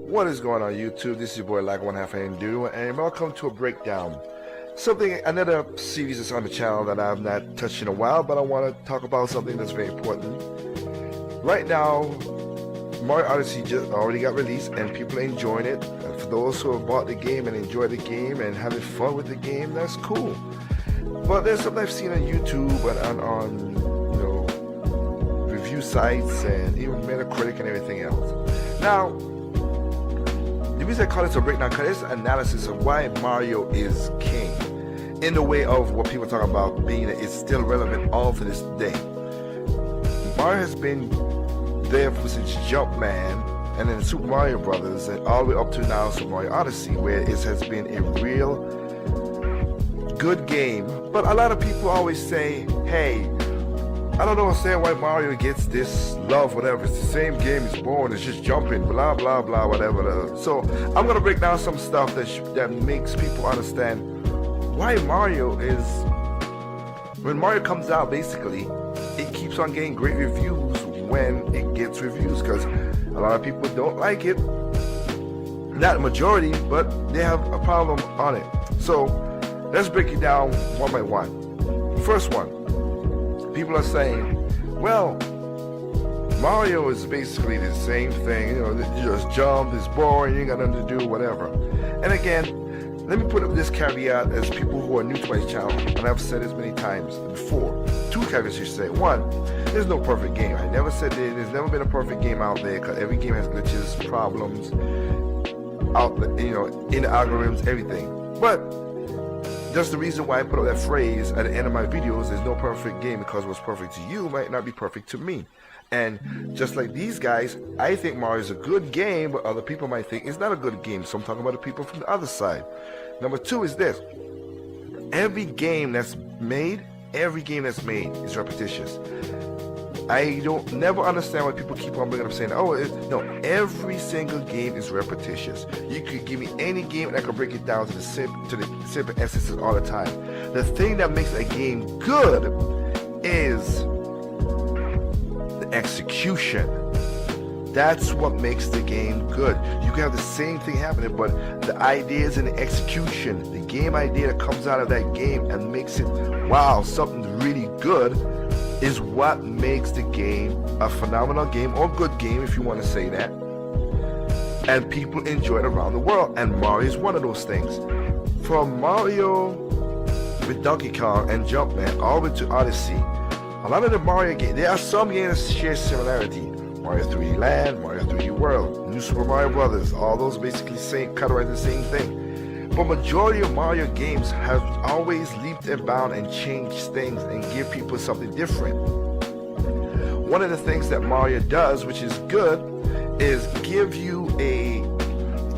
What is going on YouTube? This is your boy Like One Half Hindu, and welcome to a breakdown. Another series that's on the channel that I've not touched in a while, but I want to talk about something that's very important. Right now, Mario Odyssey just already got released, and people are enjoying it. And for those who have bought the game and enjoy the game and having fun with the game, that's cool. But there's something I've seen on YouTube and on review sites and even Metacritic and everything else. Now, the reason I call this a breakdown, because it's an analysis of why Mario is king, in the way of what people talk about being that it's still relevant all to this day. Mario has been there since Jumpman, and then Super Mario Brothers, and all the way up to now Super Mario Odyssey, where it has been a real good game. But a lot of people always say, hey, I don't understand why Mario gets this love, whatever. It's the same game, it's boring, it's just jumping, blah, blah, blah, whatever. So I'm going to break down some stuff that makes people understand why Mario is, when Mario comes out, basically, it keeps on getting great reviews when it gets reviews, because a lot of people don't like it. Not a majority, but they have a problem on it. So let's break it down one by one. First one. People are saying, well, Mario is basically the same thing, you just jump, it's boring, you ain't got nothing to do, whatever. And again, let me put up this caveat as people who are new to my channel, and I've said this many times before. Two caveats you say. One, there's no perfect game. I never said there's never been a perfect game out there, because every game has glitches, problems, in the algorithms, everything. But that's the reason why I put up that phrase at the end of my videos, there's no perfect game, because what's perfect to you might not be perfect to me. And just like these guys, I think Mario is a good game, but other people might think it's not a good game. So I'm talking about the people from the other side. Number two is this. Every game that's made is repetitious. I don't never understand why people keep on bringing up saying, oh, no, every single game is repetitious. You could give me any game and I could break it down to the simple essences all the time. The thing that makes a game good is the execution. That's what makes the game good. You can have the same thing happening, but the ideas and the execution, the game idea that comes out of that game and makes it, wow, something really good, is what makes the game a phenomenal game, or good game if you want to say that, and people enjoy it around the world, and Mario is one of those things. From Mario with Donkey Kong and Jumpman all the way to Odyssey, a lot of the Mario games, there are some games that share similarity. Mario 3D Land, Mario 3D World, New Super Mario Brothers, all those basically categorize the same thing. But majority of Mario games have always leaped and bounded and changed things and give people something different. One of the things that Mario does, which is good, is give you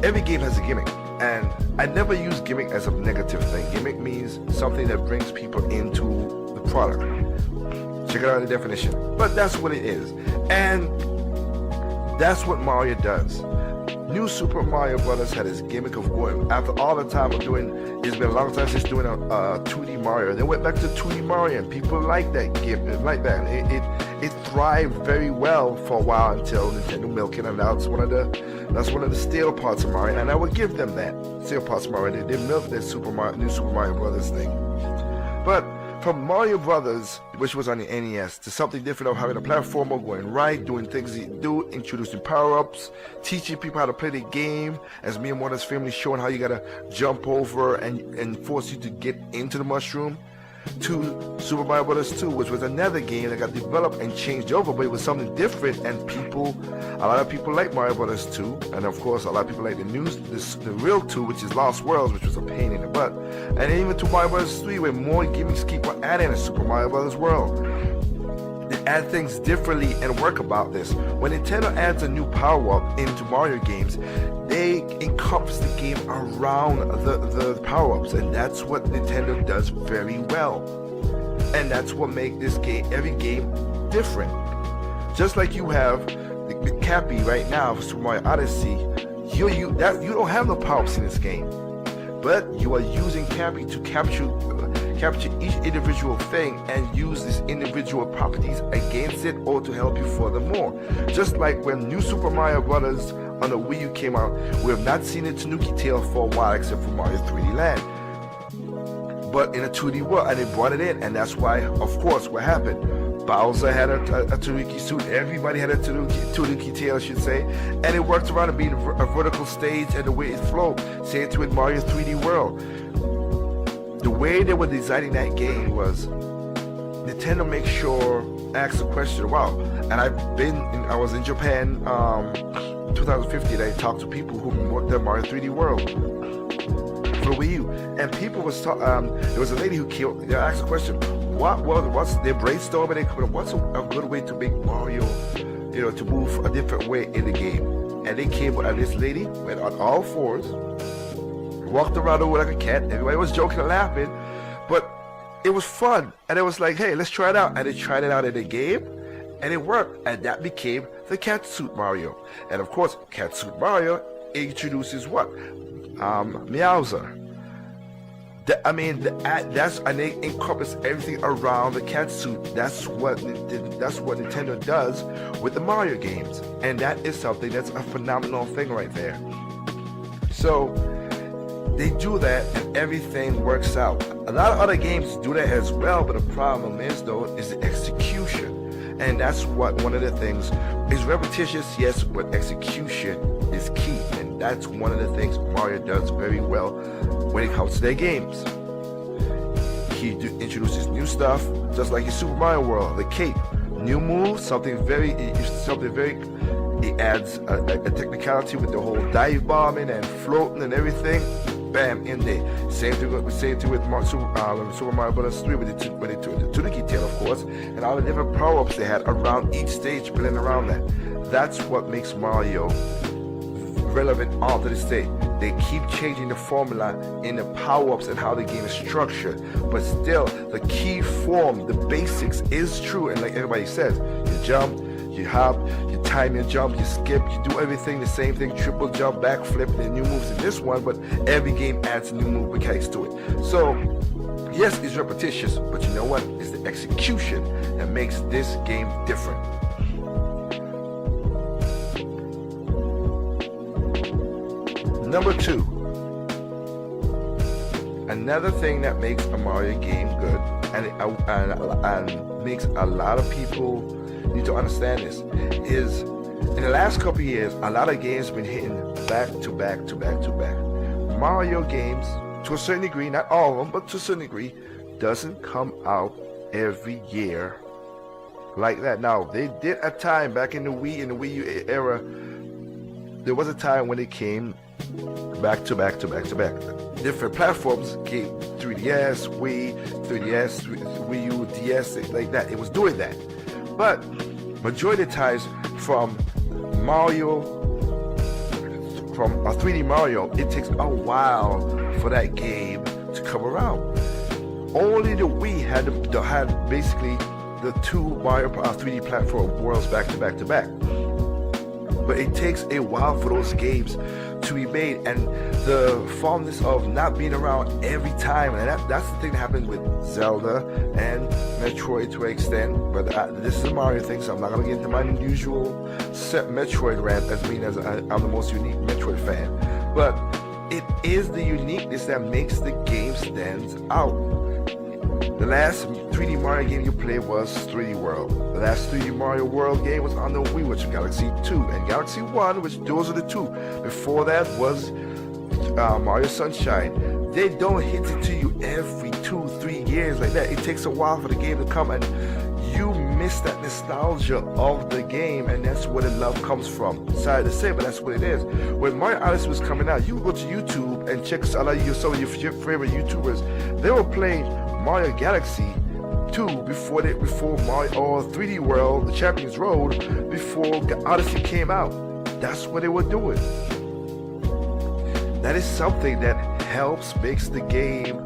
every game has a gimmick. And I never use gimmick as a negative thing. Gimmick means something that brings people into the product. Check it out in the definition. But that's what it is. And that's what Mario does. New Super Mario Brothers had his gimmick of going, after all the time of doing, it's been a long time since doing a 2D Mario. They went back to 2D Mario, and people like that gimmick, like that. It thrived very well for a while until Nintendo milked it, and that's one of the stale parts of Mario, and I would give them that. Stale parts of Mario, they milked their New Super Mario Brothers thing. But from Mario Brothers, which was on the NES, to something different of having a platformer, going right, doing things you do, introducing power-ups, teaching people how to play the game, as me and one of his family showing how you gotta jump over and force you to get into the mushroom, to Super Mario Brothers 2, which was another game that got developed and changed over, but it was something different, and a lot of people like Mario Brothers 2, and of course a lot of people like the real 2, which is Lost Worlds, which was a pain in the butt, and even to Mario Brothers 3, where more gimmicks keep on adding to Super Mario Brothers World. They add things differently and work about this. When Nintendo adds a new power-up into Mario games, they encompass the game around the power-ups, and that's what Nintendo does very well. And that's what makes every game different. Just like you have the Cappy right now for Super Mario Odyssey, you don't have no power-ups in this game, but you are using Cappy to capture each individual thing and use these individual properties against it or to help you furthermore. Just like when New Super Mario Brothers on the Wii U came out, we have not seen a Tanuki tail for a while except for Mario 3D Land. But in a 2D world, and they brought it in, and that's why, of course, what happened? Bowser had a Tanuki suit, everybody had a Tanuki tail, I should say, and it worked around it being a vertical stage and the way it flowed. Same thing with Mario 3D World. The way they were designing that game was Nintendo make sure, ask the question, wow, and I was in Japan 2015, I talked to people who worked at Mario 3D World for Wii U, and people was there was a lady who asked the question, what's they brainstorming, they come up, what's a good way to make Mario, to move a different way in the game, and they came with this lady went on all fours, walked around the world like a cat. Everybody was joking and laughing, but it was fun, and it was like, hey, let's try it out, and they tried it out in the game, and it worked, and that became the Catsuit Mario. And of course, Catsuit Mario introduces what? Meowser. And they encompass everything around the Catsuit. That's what Nintendo does with the Mario games, and that is something that's a phenomenal thing right there. So they do that, and everything works out. A lot of other games do that as well, but the problem is the execution. And that's one of the things is repetitious, yes, but execution is key. And that's one of the things Mario does very well when it comes to their games. He introduces new stuff, just like in Super Mario World, the cape, new moves, something very, it adds a technicality with the whole dive bombing and floating and everything. Bam, in there. Same thing with Super Mario Bros. 3 with the Tanuki tail, of course, and all the different power-ups they had around each stage, building around that. That's what makes Mario relevant all to this day. They keep changing the formula in the power-ups and how the game is structured, but still, the key form, the basics is true, and like everybody says, you jump, you hop, you time your jump, you skip, you do everything the same thing, triple jump, backflip, and the new moves in this one, but every game adds a new move mechanics to it. So, yes, it's repetitious, but you know what? It's the execution that makes this game different. Number 2. Another thing that makes a Mario game good, and makes a lot of people need to understand this, is in the last couple of years, a lot of games have been hitting back to back to back to back. Mario games, to a certain degree, not all of them, but to a certain degree, doesn't come out every year like that. Now, they did a time back in the Wii U era, there was a time when it came back to back to back to back. Different platforms came, 3DS, Wii, 3DS, Wii U, DS, like that. It was doing that. But majority of times from Mario, from a 3D Mario, it takes a while for that game to come around. Only the Wii had basically the two Mario 3D platform worlds back to back to back. But it takes a while for those games to be made, and the fondness of not being around every time, and that's the thing that happened with Zelda and Metroid to an extent. But this is a Mario thing, so I'm not going to get into my usual set Metroid rant as being as I'm the most unique Metroid fan. But it is the uniqueness that makes the game stand out. The last 3D Mario game you played was 3D World. The last 3D Mario World game was on the Wii, which was Galaxy 2 and Galaxy 1, which those are the two. Before that was Mario Sunshine. They don't hit it to you every 2-3 years like that. It takes a while for the game to come, and you miss that nostalgia of the game, and that's where the love comes from. Sorry to say, but that's what it is. When Mario Odyssey was coming out, you go to YouTube and check some of your favorite YouTubers. They were playing Mario Galaxy 2 before Mario or 3D World, the Champions Road, before Odyssey came out. That's what they were doing. That is something that helps, makes the game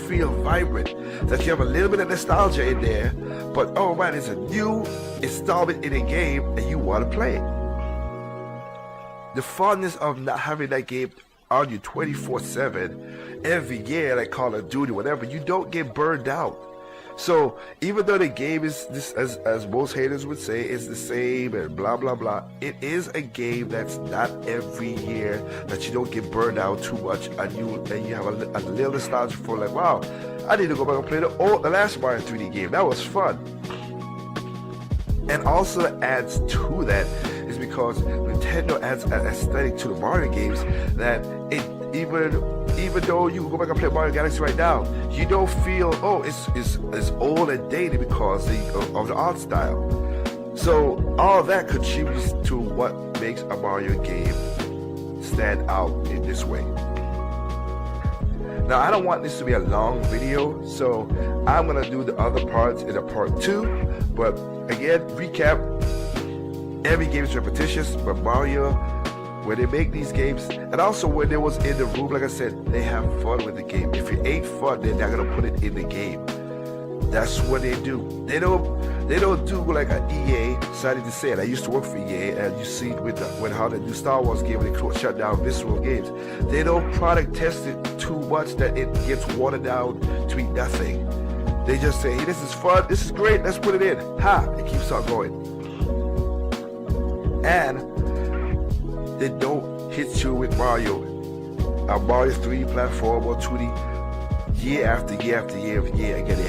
feel vibrant. That you have a little bit of nostalgia in there, but oh man, it's a new installment in a game and you want to play it. The fondness of not having that game on you 24/7 every year, like Call of Duty, whatever, you don't get burned out. So even though the game is this, as most haters would say, is the same and blah blah blah, it is a game that's not every year, that you don't get burned out too much, and you have a little nostalgia for, like, wow, I need to go back and play the last Mario 3D game. That was fun. And also that adds to that is because Nintendo adds an aesthetic to the Mario games that it even though you go back and play Mario Galaxy right now, you don't feel, oh, it's old and dated because of the art style. So all that contributes to what makes a Mario game stand out in this way. Now, I don't want this to be a long video, so I'm gonna do the other parts in a part 2. But again, recap: every game is repetitious, but Mario, when they make these games, and also when they was in the room, like I said, they have fun with the game. If it ain't fun, they're not gonna put it in the game. That's what they do. They don't do like an EA. Sorry to say it, I used to work for EA, and you see with how they do Star Wars game, when they shut down Visceral Games, they don't product test it too much that it gets watered down to be nothing. They just say, hey, this is fun, this is great, let's put it in. Ha! It keeps on going. And they don't hit you with Mario, a Mario 3D platform or 2D, year after year after year after year. Again, they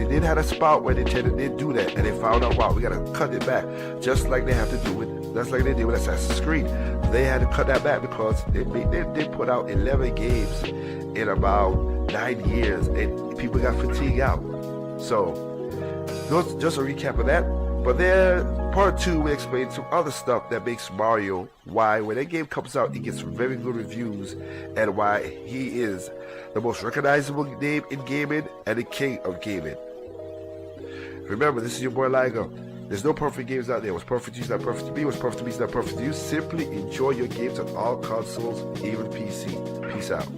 did have a spot where Nintendo did do that, and they found out, wow, we gotta cut it back, just like they have to do with, that's like they did with Assassin's Creed. They had to cut that back because they put out 11 games in about 9 years, and people got fatigued out. So, just a recap of that. But then, part 2, we explain some other stuff that makes Mario, why when that game comes out, it gets very good reviews, and why he is the most recognizable name in gaming and the king of gaming. Remember, this is your boy Ligo. There's no perfect games out there. What's perfect to you is not perfect to me. What's perfect to me is not perfect to you. Simply enjoy your games on all consoles, even PC. Peace out.